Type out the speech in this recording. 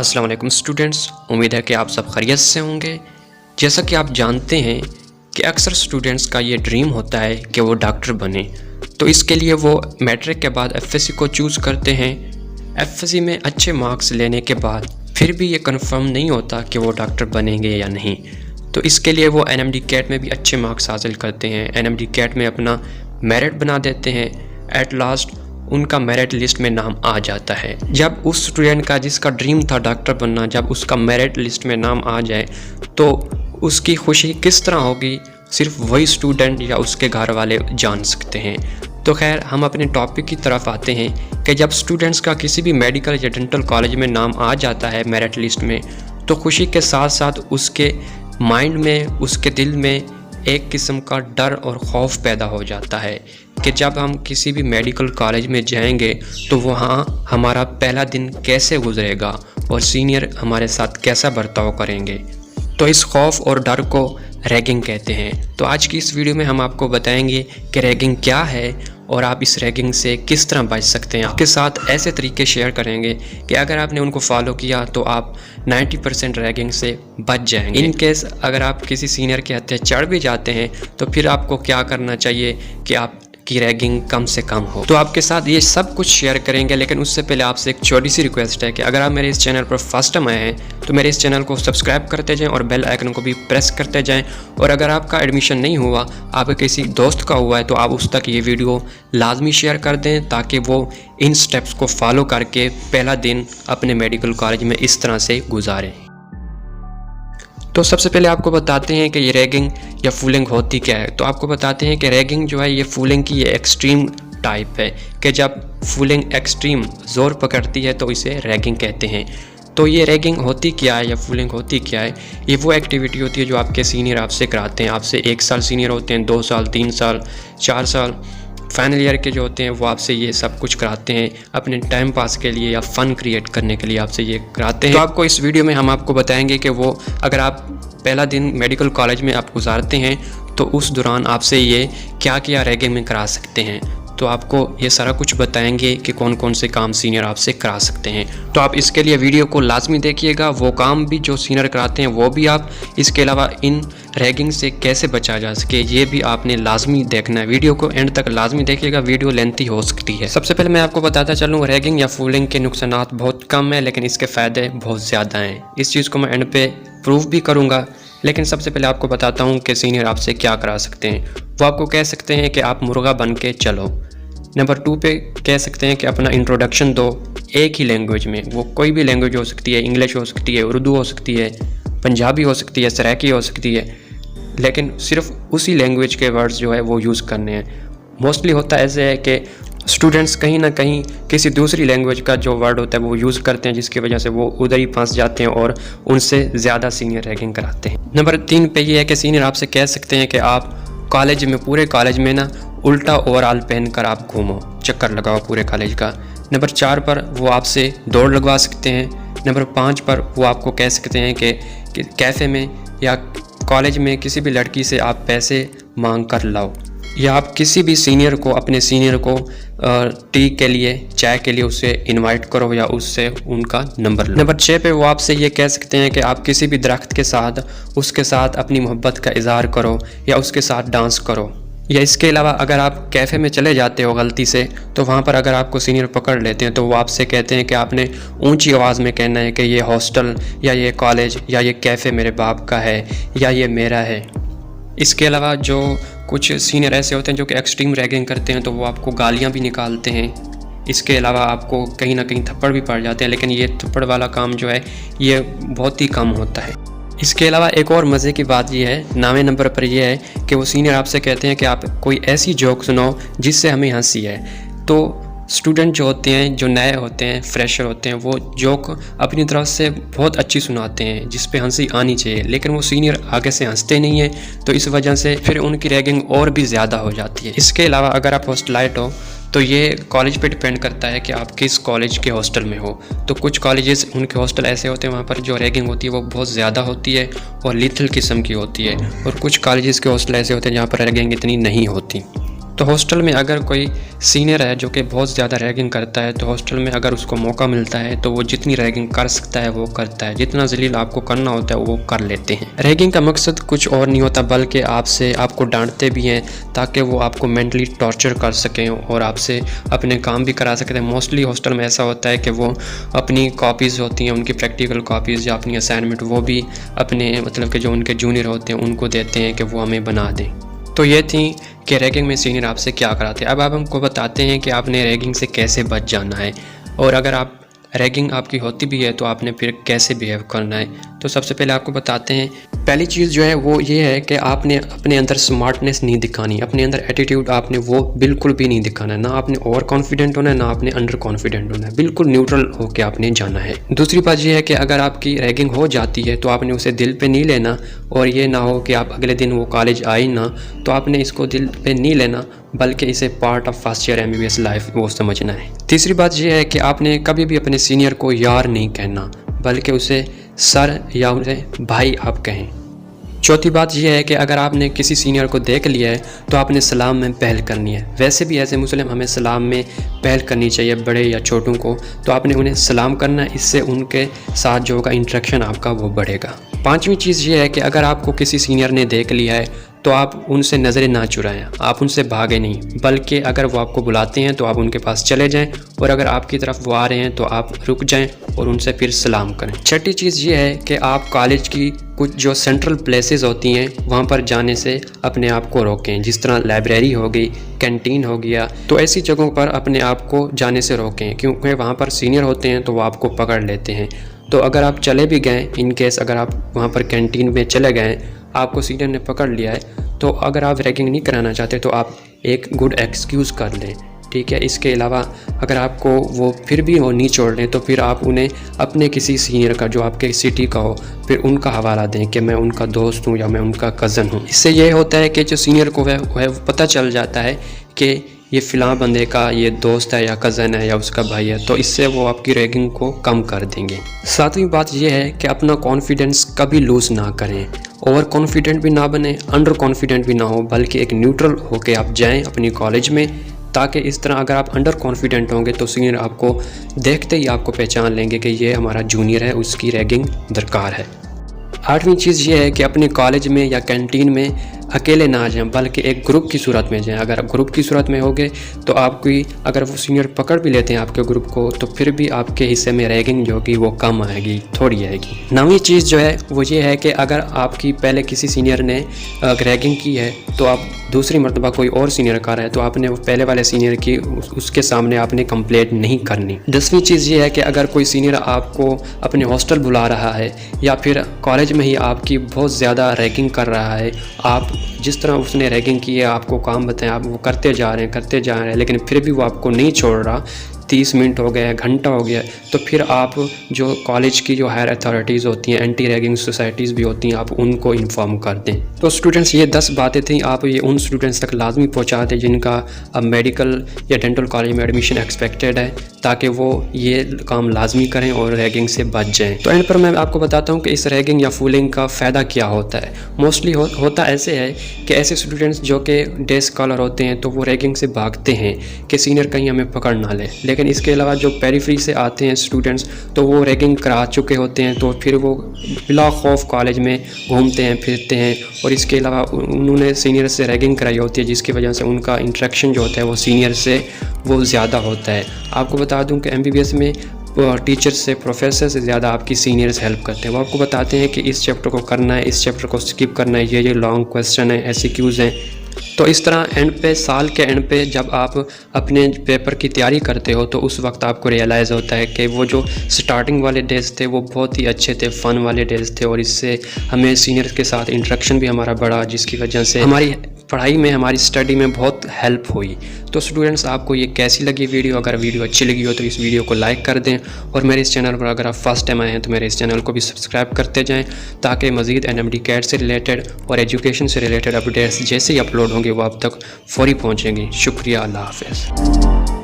अस्सलाम वालेकुम स्टूडेंट्स, उम्मीद है कि आप सब खैरियत से होंगे। जैसा कि आप जानते हैं कि अक्सर स्टूडेंट्स का ये ड्रीम होता है कि वो डॉक्टर बने, तो इसके लिए वो मैट्रिक के बाद एफएससी को चूज़ करते हैं। एफएससी में अच्छे मार्क्स लेने के बाद फिर भी ये कंफर्म नहीं होता कि वो डॉक्टर बनेंगे या नहीं, तो इसके लिए वो एनएमडी कैट में भी अच्छे मार्क्स हासिल करते हैं। एनएमडी कैट में अपना मेरिट बना देते हैं। एट लास्ट उनका मेरिट लिस्ट में नाम आ जाता है। जब उस स्टूडेंट का जिसका ड्रीम था डॉक्टर बनना, जब उसका मेरिट लिस्ट में नाम आ जाए तो उसकी खुशी किस तरह होगी सिर्फ वही स्टूडेंट या उसके घर वाले जान सकते हैं। तो खैर, हम अपने टॉपिक की तरफ आते हैं कि जब स्टूडेंट्स का किसी भी मेडिकल या डेंटल कॉलेज में नाम आ जाता है मेरिट लिस्ट में, तो खुशी के साथ साथ उसके माइंड में, उसके दिल में एक किस्म का डर और खौफ पैदा हो जाता है कि जब हम किसी भी मेडिकल कॉलेज में जाएंगे तो वहाँ हमारा पहला दिन कैसे गुजरेगा और सीनियर हमारे साथ कैसा बर्ताव करेंगे। तो इस खौफ और डर को रैगिंग कहते हैं। तो आज की इस वीडियो में हम आपको बताएंगे कि रैगिंग क्या है और आप इस रैगिंग से किस तरह बच सकते हैं। आपके साथ ऐसे तरीके शेयर करेंगे कि अगर आपने उनको फॉलो किया तो आप 90% रैगिंग से बच जाएंगे। इन केस अगर आप किसी सीनियर के हत्थे चढ़ भी जाते हैं तो फिर आपको क्या करना चाहिए कि आप की रैगिंग कम से कम हो। तो आपके साथ ये सब कुछ शेयर करेंगे, लेकिन उससे पहले आपसे एक छोटी सी रिक्वेस्ट है कि अगर आप मेरे इस चैनल पर फर्स्ट टाइम आए हैं तो मेरे इस चैनल को सब्सक्राइब करते जाएं और बेल आइकन को भी प्रेस करते जाएं। और अगर आपका एडमिशन नहीं हुआ, आपके किसी दोस्त का हुआ है, तो आप उस तक ये वीडियो लाजमी शेयर कर दें ताकि वो इन स्टेप्स को फॉलो करके पहला दिन अपने मेडिकल कॉलेज में इस तरह से गुजारें। तो सबसे पहले आपको बताते हैं कि ये रैगिंग या फूलिंग होती क्या है। तो आपको बताते हैं कि रैगिंग जो है ये फूलिंग की ये एक्सट्रीम टाइप है कि जब फूलिंग एक्सट्रीम ज़ोर पकड़ती है तो इसे रैगिंग कहते हैं। तो ये रैगिंग होती क्या है या फूलिंग होती क्या है? ये वो एक्टिविटी होती है जो आपके सीनियर आपसे कराते हैं। आपसे 1 साल सीनियर होते हैं, 2 साल, 3 साल, 4 साल, फाइनल ईयर के जो होते हैं वो आपसे ये सब कुछ कराते हैं अपने टाइम पास के लिए या फ़न क्रिएट करने के लिए आपसे ये कराते हैं। तो आपको इस वीडियो में हम आपको बताएंगे कि वो अगर आप पहला दिन मेडिकल कॉलेज में आप गुजारते हैं तो उस दौरान आपसे ये क्या क्या रैगिंग में करा सकते हैं। तो आपको ये सारा कुछ बताएंगे कि कौन कौन से काम सीनियर आपसे करा सकते हैं। तो आप इसके लिए वीडियो को लाजमी देखिएगा, वो काम भी जो सीनियर कराते हैं वो भी आप, इसके अलावा इन रैगिंग से कैसे बचा जा सके ये भी आपने लाजमी देखना है। वीडियो को एंड तक लाजमी देखिएगा, वीडियो लेंथी हो सकती है। सबसे पहले मैं आपको बताता चलूँ, रैगिंग या फूलिंग के नुकसानात बहुत कम है लेकिन इसके फ़ायदे बहुत ज़्यादा हैं। इस चीज़ को मैं एंड पे प्रूव भी करूँगा, लेकिन सबसे पहले आपको बताता हूँ कि सीनियर आपसे क्या करा सकते हैं। वो आपको कह सकते हैं कि आप मुर्गा बन के चलो। नंबर 2 पे कह सकते हैं कि अपना इंट्रोडक्शन दो एक ही लैंग्वेज में, वो कोई भी लैंग्वेज हो सकती है, इंग्लिश हो सकती है, उर्दू हो सकती है, पंजाबी हो सकती है, सराइकी हो सकती है, लेकिन सिर्फ उसी लैंग्वेज के वर्ड्स जो है वो यूज़ करने हैं। मोस्टली होता ऐसे है कि स्टूडेंट्स कहीं ना कहीं किसी दूसरी लैंग्वेज का जो वर्ड होता है वो यूज़ करते हैं, जिसकी वजह से वो उधर ही फंस जाते हैं और उनसे ज़्यादा सीनियर रैगिंग कराते हैं। नंबर 3 पे ये है कि सीनियर आपसे कह सकते हैं कि आप कॉलेज में, पूरे कॉलेज में ना उल्टा ओवरऑल पहन कर आप घूमो, चक्कर लगाओ पूरे कॉलेज का। नंबर 4 पर वो आपसे दौड़ लगवा सकते हैं। नंबर 5 पर वो आपको कह सकते हैं कि कैफ़े में या कॉलेज में किसी भी लड़की से आप पैसे मांग कर लाओ, या आप किसी भी सीनियर को, अपने सीनियर को टी के लिए, चाय के लिए उससे इनवाइट करो या उससे उनका नंबर लो। नंबर 6 पे वो आपसे ये कह सकते हैं कि आप किसी भी दरख्त के साथ, उसके साथ अपनी मोहब्बत का इजहार करो या उसके साथ डांस करो। या इसके अलावा अगर आप कैफ़े में चले जाते हो गलती से, तो वहाँ पर अगर आपको सीनियर पकड़ लेते हैं तो वो आपसे कहते हैं कि आपने ऊंची आवाज़ में कहना है कि ये हॉस्टल या ये कॉलेज या ये कैफ़े मेरे बाप का है या ये मेरा है। इसके अलावा जो कुछ सीनियर ऐसे होते हैं जो कि एक्सट्रीम रैगिंग करते हैं तो वो आपको गालियाँ भी निकालते हैं। इसके अलावा आपको कहीं ना कहीं थप्पड़ भी पड़ जाते हैं, लेकिन ये थप्पड़ वाला काम जो है ये बहुत ही कम होता है। इसके अलावा एक और मज़े की बात ये है, 9वें नंबर पर यह है कि वो सीनियर आपसे कहते हैं कि आप कोई ऐसी जोक सुनाओ जिससे हमें हंसी है। तो स्टूडेंट जो होते हैं, जो नए होते हैं, फ्रेशर होते हैं, वो जोक अपनी तरफ से बहुत अच्छी सुनाते हैं जिस पे हंसी आनी चाहिए, लेकिन वो सीनियर आगे से हंसते नहीं हैं, तो इस वजह से फिर उनकी रैगिंग और भी ज़्यादा हो जाती है। इसके अलावा अगर आप हॉस्टलाइट हो तो ये कॉलेज पे डिपेंड करता है कि आप किस कॉलेज के हॉस्टल में हो। तो कुछ कॉलेजेस, उनके हॉस्टल ऐसे होते हैं वहाँ पर जो रैगिंग होती है वो बहुत ज़्यादा होती है और लीथल किस्म की होती है, और कुछ कॉलेजेस के हॉस्टल ऐसे होते हैं जहाँ पर रैगिंग इतनी नहीं होती। तो हॉस्टल में अगर कोई सीनियर है जो कि बहुत ज़्यादा रैगिंग करता है, तो हॉस्टल में अगर उसको मौका मिलता है तो वो जितनी रैगिंग कर सकता है वो करता है, जितना जलील आपको करना होता है वो कर लेते हैं। रैगिंग का मकसद कुछ और नहीं होता बल्कि आपको डांटते भी हैं ताकि वो आपको मेंटली टॉर्चर कर सकें और आपसे अपने काम भी करा सकते हैं। मोस्टली हॉस्टल में ऐसा होता है कि वो अपनी कॉपीज़ होती हैं, उनकी प्रैक्टिकल कॉपीज़ या अपनी असाइनमेंट वो भी अपने मतलब कि जो उनके जूनियर होते हैं उनको देते हैं कि वो हमें बना दें। तो ये थी कि रैगिंग में सीनियर आपसे क्या कराते हैं। अब आप हमको बताते हैं कि आपने रैगिंग से कैसे बच जाना है, और अगर आप रैगिंग आपकी होती भी है तो आपने फिर कैसे बिहेव करना है। तो सबसे पहले आपको बताते हैं, पहली चीज़ जो है वो ये है कि आपने अपने अंदर स्मार्टनेस नहीं दिखानी, अपने अंदर एटीट्यूड आपने वो बिल्कुल भी नहीं दिखाना है। ना आपने ओवर कॉन्फिडेंट होना है, ना आपने अंडर कॉन्फिडेंट होना है, बिल्कुल न्यूट्रल होकर आपने जाना है। दूसरी बात ये है कि अगर आपकी रैगिंग हो जाती है तो आपने उसे दिल पे नहीं लेना, और ये ना हो कि आप अगले दिन वो कॉलेज आई ना तो आपने इसको दिल पे नहीं लेना, बल्कि इसे part of first year MBBS life वो समझना है। तीसरी बात यह है कि आपने कभी भी अपने सीनियर को यार नहीं कहना, बल्कि उसे सर या उसे भाई आप कहें। चौथी बात यह है कि अगर आपने किसी सीनियर को देख लिया है तो आपने सलाम में पहल करनी है। वैसे भी एज ए मुस्लिम हमें सलाम में पहल करनी चाहिए, बड़े या छोटों को, तो आपने उन्हें सलाम करना है, इससे उनके साथ जो होगा इंटरेक्शन आपका वो बढ़ेगा। पांचवी चीज़ ये है कि अगर आपको किसी सीनियर ने देख लिया है तो आप उनसे नज़रें ना चुराएं, आप उनसे भागे नहीं, बल्कि अगर वो आपको बुलाते हैं तो आप उनके पास चले जाएं, और अगर आपकी तरफ वो आ रहे हैं तो आप रुक जाएं और उनसे फिर सलाम करें। छठी चीज़ ये है कि आप कॉलेज की कुछ जो सेंट्रल प्लेसेस होती हैं वहाँ पर जाने से अपने आप को रोकें, जिस तरह लाइब्रेरी हो गई, कैंटीन हो गया, तो ऐसी जगहों पर अपने आप को जाने से रोकें, क्योंकि वहाँ पर सीनियर होते हैं तो वो आपको पकड़ लेते हैं। तो अगर आप चले भी गए, इन केस अगर आप वहाँ पर कैंटीन में चले गए, आपको सीनियर ने पकड़ लिया है, तो अगर आप रैगिंग नहीं कराना चाहते तो आप एक गुड एक्सक्यूज़ कर लें, ठीक है। इसके अलावा अगर आपको वो फिर भी वो नहीं छोड़ लें तो फिर आप उन्हें अपने किसी सीनियर का जो आपके सिटी का हो फिर उनका हवाला दें कि मैं उनका दोस्त हूँ या मैं उनका कज़न हूँ। इससे ये होता है कि जो सीनियर को है पता चल जाता है कि ये फ़िलहाल बंदे का ये दोस्त है या कज़न है या उसका भाई है, तो इससे वो आपकी रैगिंग को कम कर देंगे। सातवीं बात ये है कि अपना कॉन्फिडेंस कभी लूज़ ना करें, ओवर कॉन्फिडेंट भी ना बने, अंडर कॉन्फिडेंट भी ना हो, बल्कि एक न्यूट्रल होके आप जाएं अपनी कॉलेज में, ताकि इस तरह अगर आप अंडर कॉन्फिडेंट होंगे तो सीनियर आपको देखते ही आपको पहचान लेंगे कि ये हमारा जूनियर है, उसकी रैगिंग दरकार है। आठवीं चीज़ ये है कि अपने कॉलेज में या कैंटीन में अकेले ना जाएं, बल्कि एक ग्रुप की सूरत में जाएं। अगर ग्रुप की सूरत में होगे तो आपकी अगर वो सीनियर पकड़ भी लेते हैं आपके ग्रुप को तो फिर भी आपके हिस्से में रैगिंग जो होगी वो कम आएगी, थोड़ी आएगी। नौवीं चीज़ जो है वो ये है कि अगर आपकी पहले किसी सीनियर ने रैगिंग की है तो आप दूसरी मरतबा कोई और सीनियर कर रहा है तो आपने वो पहले वाले सीनियर की उसके सामने आपने कंप्लेंट नहीं करनी। 10वीं चीज़ ये है कि अगर कोई सीनियर आपको अपने हॉस्टल बुला रहा है या फिर कॉलेज में ही आपकी बहुत ज़्यादा रैगिंग कर रहा है, आप जिस तरह उसने रैगिंग की है आपको काम बताएं, आप वो करते जा रहे हैं लेकिन फिर भी वो आपको नहीं छोड़ रहा, 30 मिनट हो गए, घंटा हो गया, तो फिर आप जो कॉलेज की जो हायर अथॉरिटीज़ होती हैं, एंटी रैगिंग सोसाइटीज़ भी होती हैं, आप उनको इन्फॉर्म कर दें। तो स्टूडेंट्स ये 10 बातें थी, आप ये उन स्टूडेंट्स तक लाजमी पहुंचा दें जिनका अब मेडिकल या डेंटल कॉलेज में एडमिशन एक्सपेक्टेड है, ताकि वो ये काम लाजमी करें और रैगिंग से बच जाएँ। तो एंड पर मैं आपको बताता हूँ कि इस रैगिंग या फूलिंग का फ़ायदा क्या होता है। मोस्टली होता ऐसे है कि ऐसे स्टूडेंट्स जो कि डे स्कॉलर होते हैं तो वो रैगिंग से भागते हैं कि सीनियर कहीं हमें पकड़ ना ले, लेकिन इसके अलावा जो पेरिफेरी से आते हैं स्टूडेंट्स तो वो रैगिंग करा चुके होते हैं, तो फिर वो बिला खौफ कॉलेज में घूमते हैं फिरते हैं, और इसके अलावा उन्होंने सीनियर से रैगिंग कराई होती है जिसकी वजह से उनका इंटरेक्शन जो होता है वो सीनियर से वो ज़्यादा होता है। आपको बता दूं कि MBBS में टीचर से, प्रोफेसर से ज़्यादा आपकी सीनियर्स हेल्प करते हैं। वो आपको बताते हैं कि इस चैप्टर को करना है, इस चैप्टर को स्किप करना है, ये लॉन्ग क्वेश्चन है, SQs हैं। तो इस तरह एंड पे, साल के एंड पे जब आप अपने पेपर की तैयारी करते हो तो उस वक्त आपको रियलाइज़ होता है कि वो जो स्टार्टिंग वाले डेज़ थे वो बहुत ही अच्छे थे, फ़न वाले डेज़ थे, और इससे हमें सीनियर्स के साथ इंटरेक्शन भी हमारा बढ़ा, जिसकी वजह से हमारी पढ़ाई में, हमारी स्टडी में बहुत हेल्प हुई। तो स्टूडेंट्स आपको ये कैसी लगी वीडियो? अगर वीडियो अच्छी लगी हो तो इस वीडियो को लाइक कर दें, और मेरे इस चैनल पर अगर आप फर्स्ट टाइम आए हैं तो मेरे इस चैनल को भी सब्सक्राइब करते जाएं, ताकि मज़ीद NMD कैट से रिलेटेड और एजुकेशन से रिलेटेड अपडेट्स जैसे ही अपलोड होंगे वो आप तक फौरी पहुँचेंगी। शुक्रिया, अल्लाह हाफ़िज़।